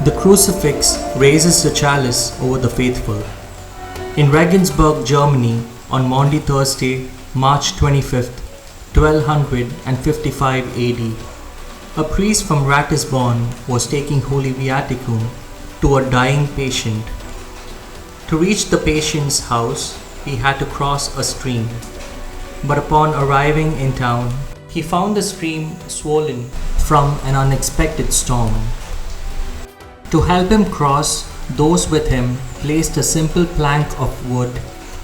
The Crucifix raises the chalice over the faithful. In Regensberg, Germany, on Maundy Thursday, March 25th, 1255 AD, a priest from Ratisbon was taking Holy Viaticum to a dying patient. To reach the patient's house, he had to cross a stream. But upon arriving in town, he found the stream swollen from an unexpected storm. To help him cross, those with him placed a simple plank of wood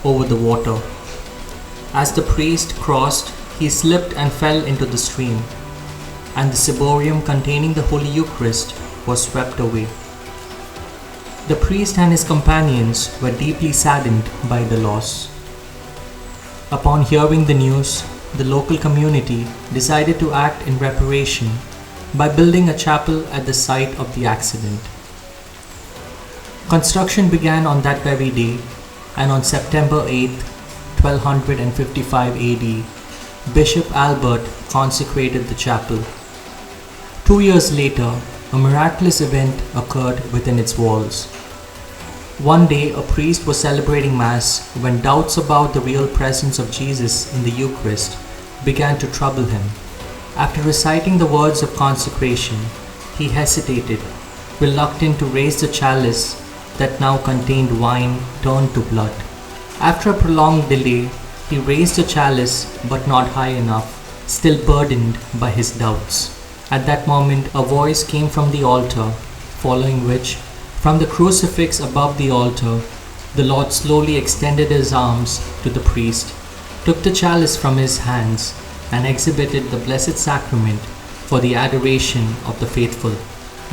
over the water. As the priest crossed, he slipped and fell into the stream, and the ciborium containing the Holy Eucharist was swept away. The priest and his companions were deeply saddened by the loss. Upon hearing the news, the local community decided to act in reparation by building a chapel at the site of the accident. Construction began on that very day, and on September 8, 1255 AD, Bishop Albert consecrated the chapel. 2 years later, a miraculous event occurred within its walls. One day, a priest was celebrating Mass when doubts about the real presence of Jesus in the Eucharist began to trouble him. After reciting the words of consecration, he hesitated, reluctant to raise the chalice that now contained wine turned to blood. After a prolonged delay, he raised the chalice, but not high enough, still burdened by his doubts. At that moment, a voice came from the altar, following which, from the crucifix above the altar, the Lord slowly extended his arms to the priest, took the chalice from his hands, and exhibited the Blessed Sacrament for the adoration of the faithful.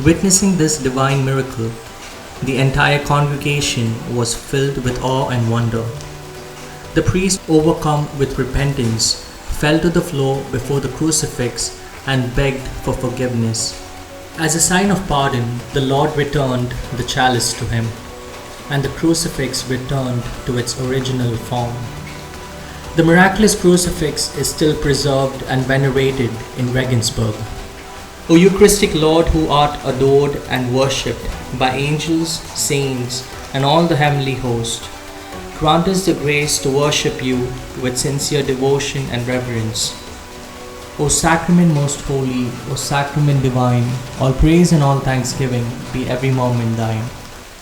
Witnessing this divine miracle, the entire congregation was filled with awe and wonder. The priest, overcome with repentance, fell to the floor before the crucifix and begged for forgiveness. As a sign of pardon, the Lord returned the chalice to him, and the crucifix returned to its original form. The miraculous crucifix is still preserved and venerated in Regensberg. O Eucharistic Lord, who art adored and worshipped by angels, saints, and all the heavenly host, grant us the grace to worship you with sincere devotion and reverence. O Sacrament most holy, O Sacrament divine, all praise and all thanksgiving be every moment thine.